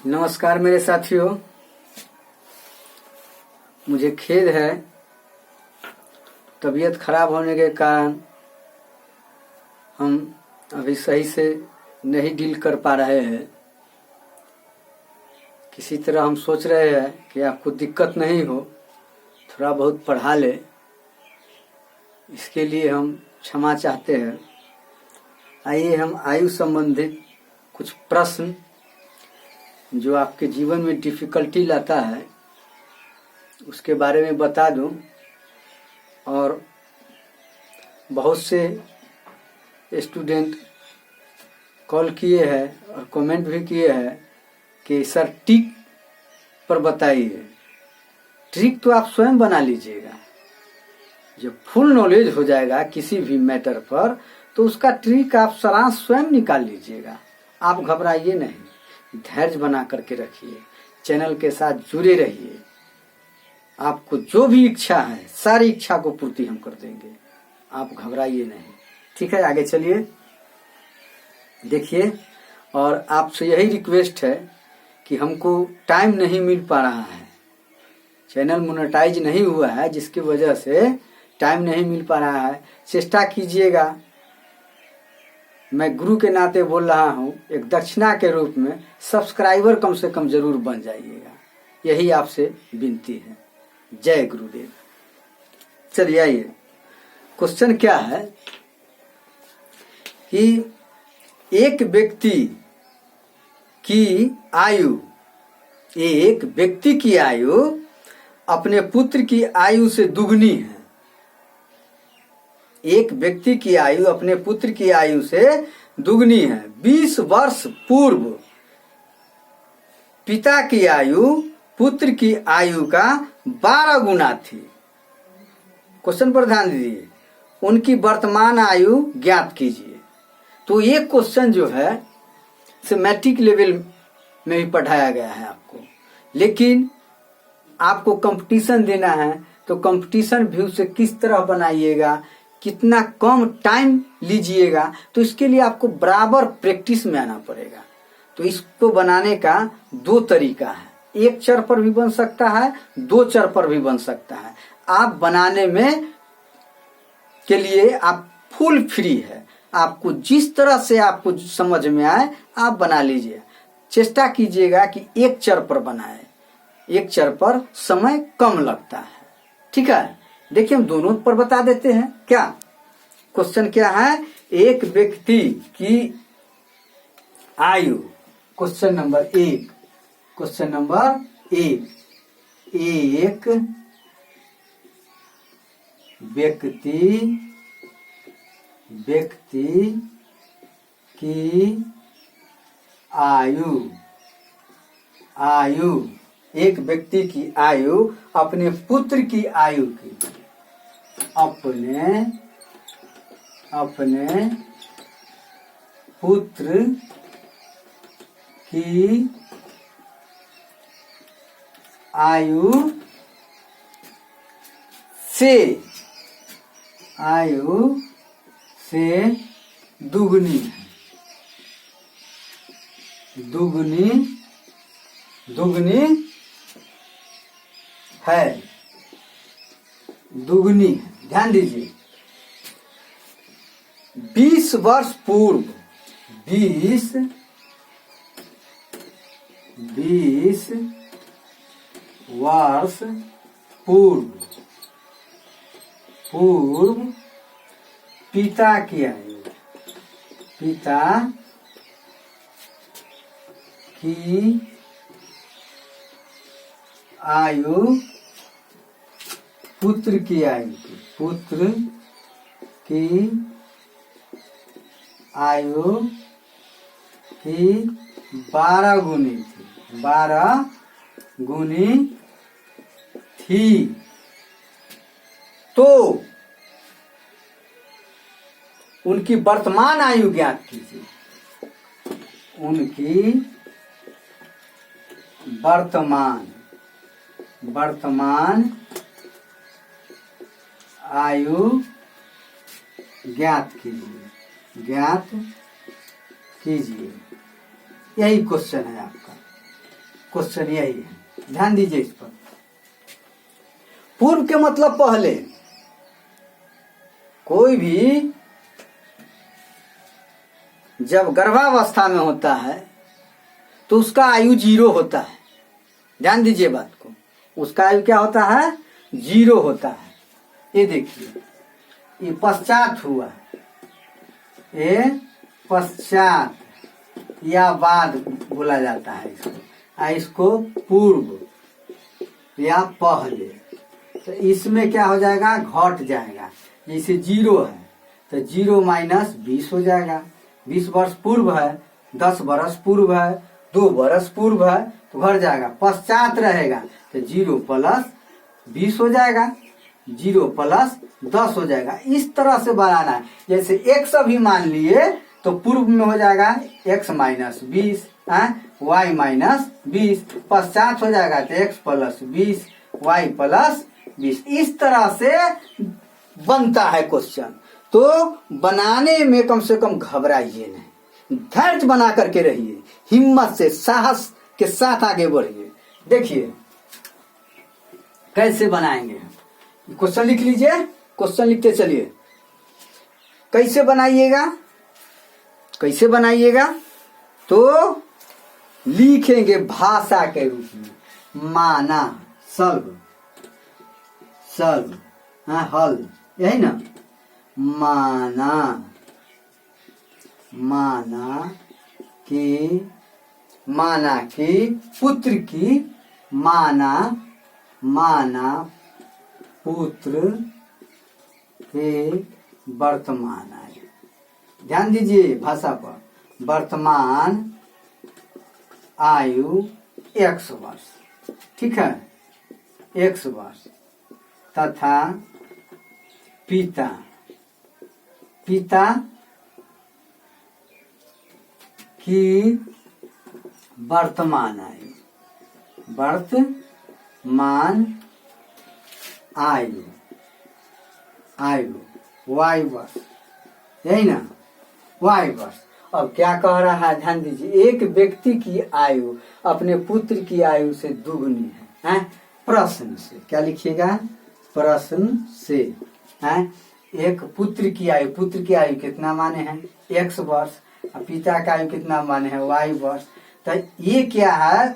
नमस्कार मेरे साथियों, मुझे खेद है तबीयत खराब होने के कारण हम अभी सही से नहीं डील कर पा रहे हैं। किसी तरह हम सोच रहे हैं कि आपको दिक्कत नहीं हो, थोड़ा बहुत पढ़ा ले, इसके लिए हम क्षमा चाहते हैं। आइए हम आयु संबंधित कुछ प्रश्न जो आपके जीवन में डिफ़िकल्टी लाता है उसके बारे में बता दूं। और बहुत से स्टूडेंट कॉल किए हैं और कमेंट भी किए हैं कि सर ट्रिक पर बताइए। ट्रिक तो आप स्वयं बना लीजिएगा। जब फुल नॉलेज हो जाएगा किसी भी मैटर पर तो उसका ट्रिक आप सारांश स्वयं निकाल लीजिएगा। आप घबराइए नहीं, धैर्य बना करके रखिए, चैनल के साथ जुड़े रहिए। आपको जो भी इच्छा है सारी इच्छा को पूर्ति हम कर देंगे, आप घबराइए नहीं। ठीक है, आगे चलिए देखिए। और आपसे यही रिक्वेस्ट है कि हमको टाइम नहीं मिल पा रहा है, चैनल मोनेटाइज नहीं हुआ है जिसकी वजह से टाइम नहीं मिल पा रहा है। चेष्टा कीजिएगा, मैं गुरु के नाते बोल रहा हूँ, एक दक्षिणा के रूप में सब्सक्राइबर कम से कम जरूर बन जाइएगा, यही आपसे विनती है। जय गुरुदेव। चलिए आइए, क्वेश्चन क्या है कि एक व्यक्ति की आयु अपने पुत्र की आयु से दुगनी है। एक व्यक्ति की आयु अपने पुत्र की आयु से दुगनी है। 20 वर्ष पूर्व पिता की आयु पुत्र की आयु का 12 गुना थी। क्वेश्चन पर ध्यान दीजिए, उनकी वर्तमान आयु ज्ञात कीजिए। तो ये क्वेश्चन जो है से मैट्रिक लेवल में भी पढ़ाया गया है आपको, लेकिन आपको कंपटीशन देना है तो कंपटीशन भी उसे किस तरह बनाइएगा, कितना कम टाइम लीजिएगा, तो इसके लिए आपको बराबर प्रैक्टिस में आना पड़ेगा। तो इसको बनाने का दो तरीका है, एक चर पर भी बन सकता है, दो चर पर भी बन सकता है। आप बनाने में के लिए आप फुल फ्री है, आपको जिस तरह से आपको समझ में आए आप बना लीजिए। चेष्टा कीजिएगा कि एक चर पर बनाए, एक चर पर समय कम लगता है। ठीक है, देखिए हम दोनों पर बता देते हैं। क्या क्वेश्चन क्या है, एक व्यक्ति की आयु, क्वेश्चन नंबर 1, क्वेश्चन नंबर 1, एक व्यक्ति की आयु एक व्यक्ति की आयु अपने पुत्र की आयु की, अपने पुत्र की आयु से दुगनी है। ध्यान दीजिए, 20 वर्ष पूर्व, 20 वर्ष पूर्व पिता की आयु पुत्र की आयु की 12 गुनी थी। तो उनकी वर्तमान आयु ज्ञात कीजिए। उनकी वर्तमान आयु ज्ञात कीजिए। यही क्वेश्चन है आपका। क्वेश्चन यही है, ध्यान दीजिए इस पर। पूर्व के मतलब पहले। कोई भी जब गर्भावस्था में होता है तो उसका आयु 0 होता है। ध्यान दीजिए बात को, उसका आयु क्या होता है? 0 होता है। ये देखिए, ये पश्चात हुआ, ये पश्चात या बाद बोला जाता है इसको, इसको पूर्व या पहले। तो इसमें क्या हो जाएगा? घट जाएगा। जैसे 0 है तो 0 माइनस 20 हो जाएगा। 20 वर्ष पूर्व है, 10 वर्ष पूर्व है, 2 वर्ष पूर्व है, तो घट जाएगा। पश्चात रहेगा तो 0 प्लस 20 हो जाएगा, 0 प्लस 10 हो जाएगा। इस तरह से बनाना है। जैसे x अभी मान लिए तो पूर्व में हो जाएगा x माइनस 20, y माइनस 20, पश्चात हो जाएगा तो x प्लस 20, y प्लस 20। इस तरह से बनता है क्वेश्चन। तो बनाने में कम से कम घबराइए नहीं, धैर्य बना करके रहिए, हिम्मत से साहस के साथ आगे बढ़िए। देखिए कैसे बनाएंगे। क्वेश्चन लिख लीजिए, क्वेश्चन लिखते चलिए। कैसे बनाइएगा? कैसे बनाइएगा? तो लिखेंगे भाषा के रूप में, माना, सल्व, सल्व, हल, यही ना। माना, कि पुत्र की, माना पुत्र के वर्तमान आयु। ध्यान दीजिए भाषा पर। वर्तमान आयु x वर्ष, ठीक है, x वर्ष, तथा पिता की वर्तमान आयु, y वर्ष, यही ना, y वर्ष। अब क्या कह रहा है? ध्यान दीजिए। एक व्यक्ति की आयु अपने पुत्र की आयु से दुगुनी है, प्रश्न से। क्या लिखिएगा? प्रश्न से, एक पुत्र की आयु कितना माने हैं? x वर्ष। पिता का आयु कितना माने हैं? y वर्ष। तो ये क्या है?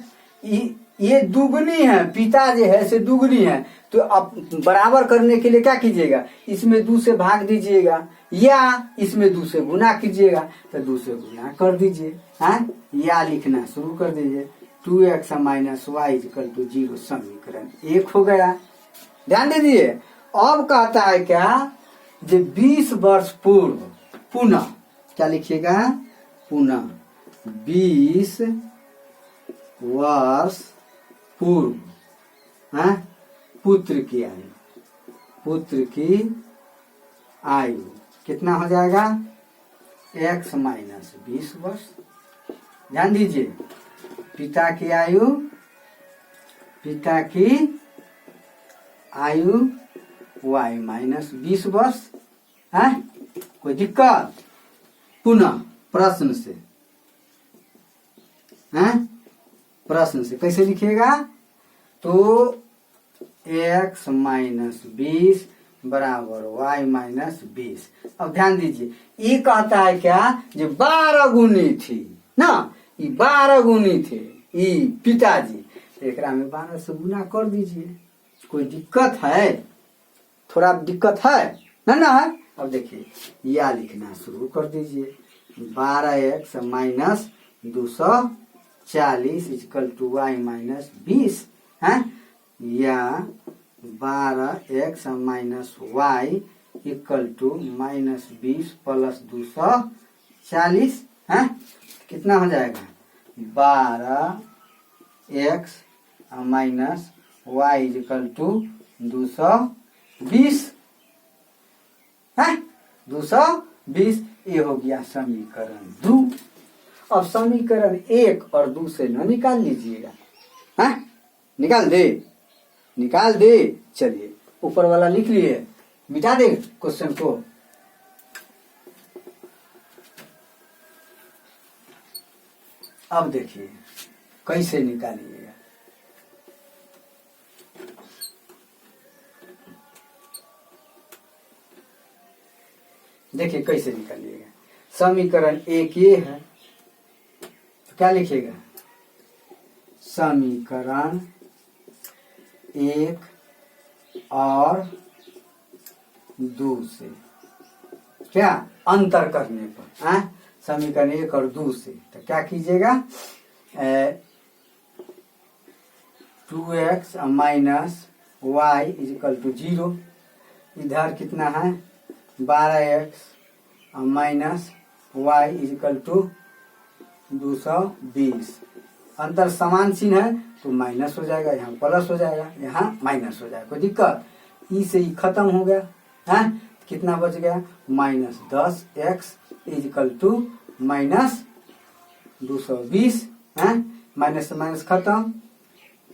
ये दुगनी है, पिता जो है से दुगनी है। तो अब बराबर करने के लिए क्या कीजिएगा? इसमें 2 से भाग दीजिएगा या इसमें 2 से गुना कीजिएगा। तो 2 से गुना कर दीजिए, या लिखना शुरू कर दीजिए। 2x minus y equal to 0 समीकरण 1 हो गया। ध्यान दीजिए। अब कहता है क्या? जो 20 वर्ष पूर्व, पुनः क्या लिखिएगा? पुनः 20 वर्ष पूर्व, पुत्र की आयु कितना हो जाएगा? x माइनस 20 वर्ष। ध्यान दीजिए। पिता की आयु y माइनस 20 वर्ष, कोई दिक्कत? पुनः प्रश्न से, प्रश्न से कैसे लिखिएगा? तो x माइनस 20 बराबर y माइनस 20। अब ध्यान दीजिए, ये कहता है क्या? जो 12 गुनी थी ना, ये 12 गुनी थे ये पिताजी। एक में 12 से गुना कर दीजिए। कोई दिक्कत है? थोड़ा दिक्कत है ना है? अब देखिए, या लिखना शुरू कर दीजिए। 12x minus 240 equal to y minus 20 है, या 12x minus y equal to minus 20 plus 240 है, कितना हो जाएगा? 12x minus y equal to 220 है, 220। ये हो गया समीकरण 2। अब समीकरण 1 और 2 से न निकाल लीजिएगा, निकाल दे। चलिए ऊपर वाला लिख लिए, मिटा दे क्वेश्चन को। अब देखिए कैसे निकालिएगा। देखिए कैसे निकालिएगा। समीकरण एक ये है तो क्या लिखिएगा, समीकरण एक और दो से क्या अंतर करने पर, समीकरण एक और दो से तो क्या कीजिएगा, 2x minus y equal to 0, इधर कितना है 12x minus y equal to 220, अंतर समान चिन्ह है तो माइनस हो जाएगा, यहाँ प्लस हो जाएगा, यहाँ माइनस हो जाएगा, कोई दिक्कत, ई से ही खत्म हो गया है, कितना बच गया -10x इजिकल टू माइनस 220 है, माइनस से माइनस खत्म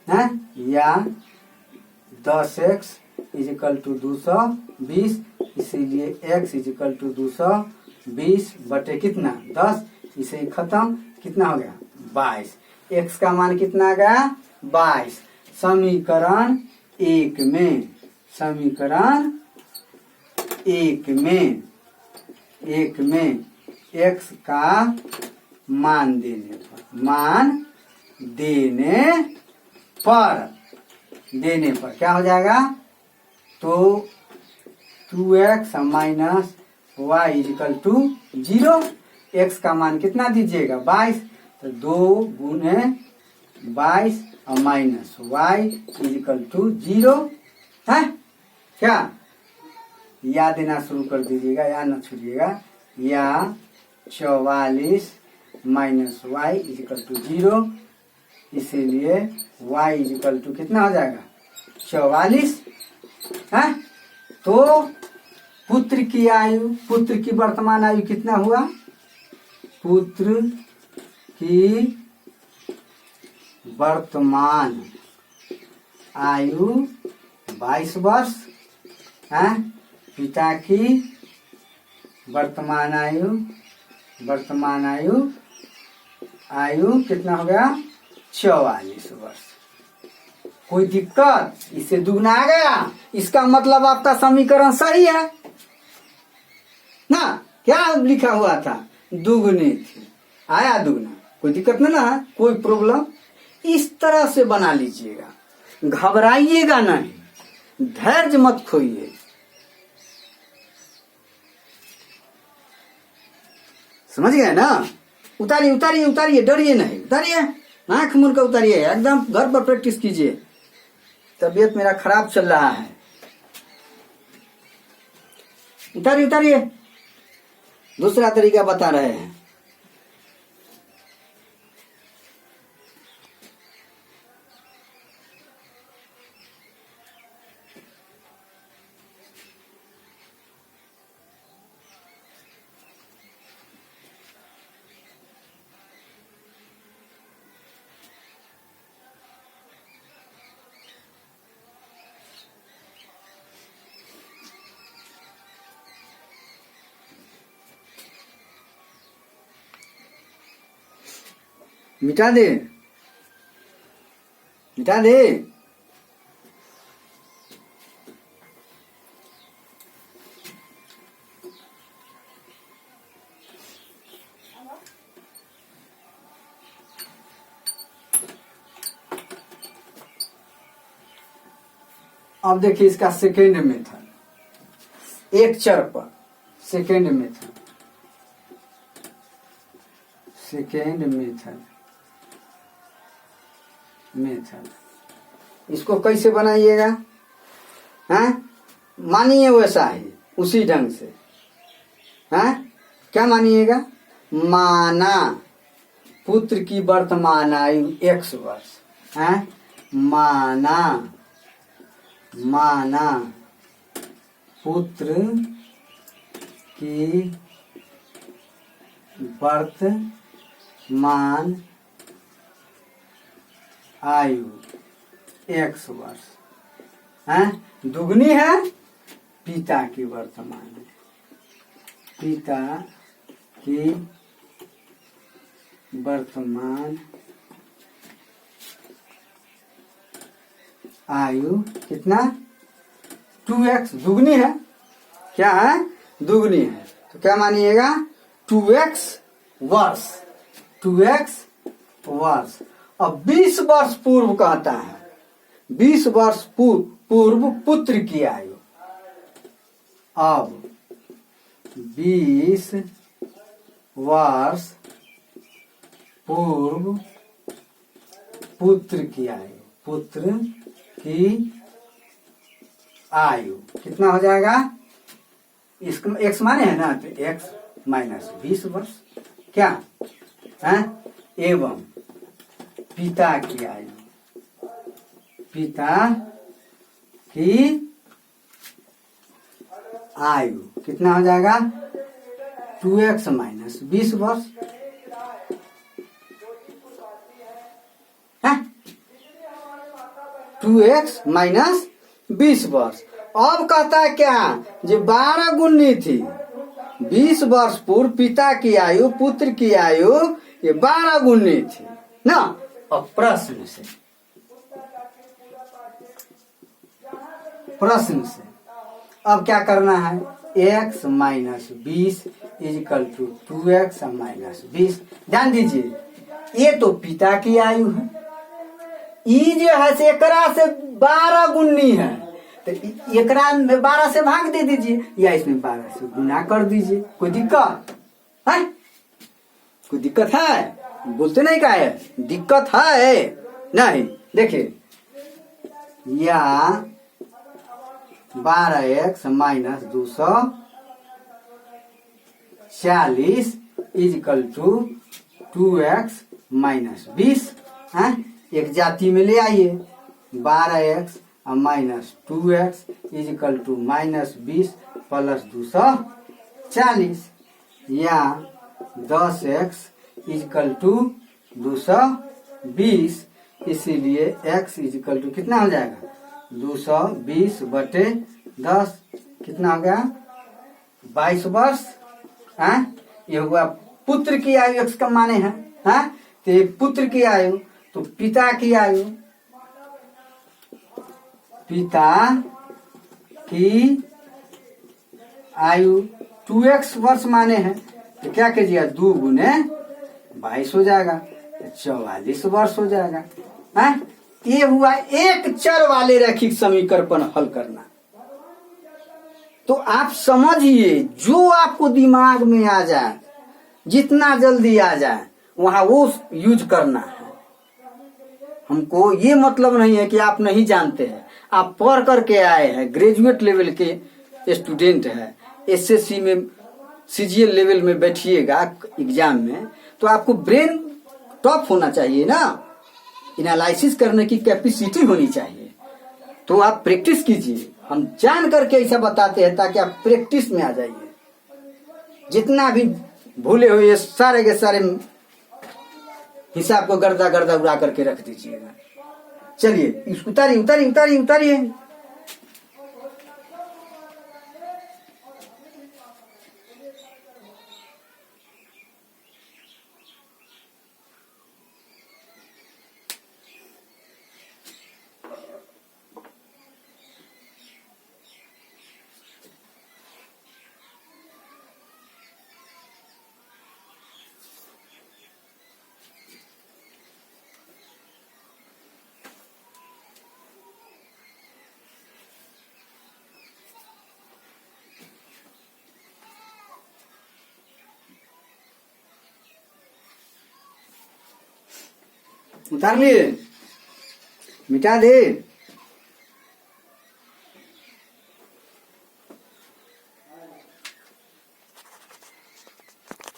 है, या 10x इजिकल टू 220, इसीलिए x इजिकल टू 220 बटे कितना 10, इसे ही खत्म, कितना हो गया 22, x का मान कितना आ गया 22। समीकरण एक में, समीकरण एक में x का मान देने पर, मान देने पर क्या हो जाएगा, तो 2x minus y equal to 0, x का मान कितना दीजिएगा 22, तो 2 गुने 22 और माइनस वाई इजिकल टू 0 है क्या, या देना शुरू कर दीजिएगा, या न छोड़िएगा, या 44 माइनस वाई इजिकल टू 0, इसीलिए y इजिकल टू कितना हो जाएगा 44 है। तो पुत्र की आयु, पुत्र की वर्तमान आयु कितना हुआ, पुत्र की वर्तमान आयु 22 वर्ष है, पिता की वर्तमान आयु कितना हो गया 44 वर्ष। कोई दिक्कत, इससे दुगना आ गया, इसका मतलब आपका समीकरण सही है ना, क्या लिखा हुआ था दुगने थी, आया दुगना, कोई दिक्कत नहीं ना, कोई प्रॉब्लम, इस तरह से बना लीजिएगा, घबराइएगा नहीं, धैर्य मत खोइए, समझ गए ना, उतारिए उतारिए उतारिए, डरिए नहीं, उतारिए, आंख मूंद कर उतारिए, एकदम घर पर प्रैक्टिस कीजिए, तबीयत मेरा खराब चल रहा है, उतारिए उतारिए, दूसरा तरीका बता रहे हैं। मिटा दे, मिटा दे, अब देखिए इसका सेकेंड मेथड, एक चर पर सेकेंड मेथड, इसको कैसे बनाइएगा, हैं, मानिए वैसा ही उसी ढंग से, हैं, क्या मानिएगा, माना पुत्र की वर्तमान आयु x वर्ष, हैं, माना पुत्र की वर्तमान आयु x वर्ष है, दुगनी है पिता की वर्तमान आयु कितना 2x, दुगनी है, क्या है दुगनी है, तो क्या मानिएगा 2x वर्ष, 2x वर्ष। अब 20 वर्ष पूर्व कहता है, 20 वर्ष पूर्व पुत्र की आयु। अब 20 वर्ष पूर्व पुत्र की आयु, पुत्र की आयु कितना हो जाएगा? इसको x माने है ना, तो x माइनस 20 वर्ष क्या है, एवं पिता की आयु, पिता की आयु कितना हो जाएगा? 2x माइनस 20 वर्ष है, 2x माइनस 20 वर्ष। अब कहता है क्या, जो 12 गुनी थी, 20 वर्ष पूर्व पिता की आयु, पुत्र की आयु ये 12 गुनी थी ना। अब प्रश्न से अब क्या करना है, x minus 20 equal to 2x minus 20। ध्यान दीजिए, ये तो पिता की आयु है, ई जो है से एकरा से 12 गुनी है, तो एकरा में 12 से भाग दे दीजिए या इसमें 12 से गुना कर दीजिए। कोई दिक्कत है? कोई दिक्कत है? बोलते नहीं का है, दिक्कत है नहीं। देखिए, या 12x minus 240 is equal to 2x minus 20 है। एक जाति में ले आइए, 12x minus 2x equal to minus 20 plus 240, या 10x इजिकल टू 220। इसीलिए x इजिकल टू कितना हो जाएगा, 220 बटे 10 कितना हो गया, 22 वर्ष है। ये हुआ पुत्र की आयु, x का माने है, तो पुत्र की आयु, तो पिता की आयु, पिता की आयु 2x वर्ष माने हैं, तो क्या कीजिएगा, 2 गुने 22 हो जाएगा, तो 44 वर्ष हो जाएगा है। ये हुआ एक चर वाले रैखिक समीकरण हल करना। तो आप समझिए, जो आपको दिमाग में आ जाए, जितना जल्दी आ जाए वहां वो यूज करना है। हमको ये मतलब नहीं है कि आप नहीं जानते हैं, आप पढ़ करके आए हैं, ग्रेजुएट लेवल के स्टूडेंट है, एसएससी में सीजीएल लेवल में बैठिएगा एग्जाम में, तो आपको ब्रेन टॉप होना चाहिए ना, एनालिसिस करने की कैपेसिटी होनी चाहिए। तो आप प्रैक्टिस कीजिए, हम जान करके ऐसा बताते हैं ताकि आप प्रैक्टिस में आ जाइए। जितना भी भूले हुए ये सारे के सारे हिसाब को गर्दा गर्दा उड़ा करके रख दीजिएगा। चलिए उतारिए उतारिए उतारिए उतारिए। उतार लिए, मिटा दे।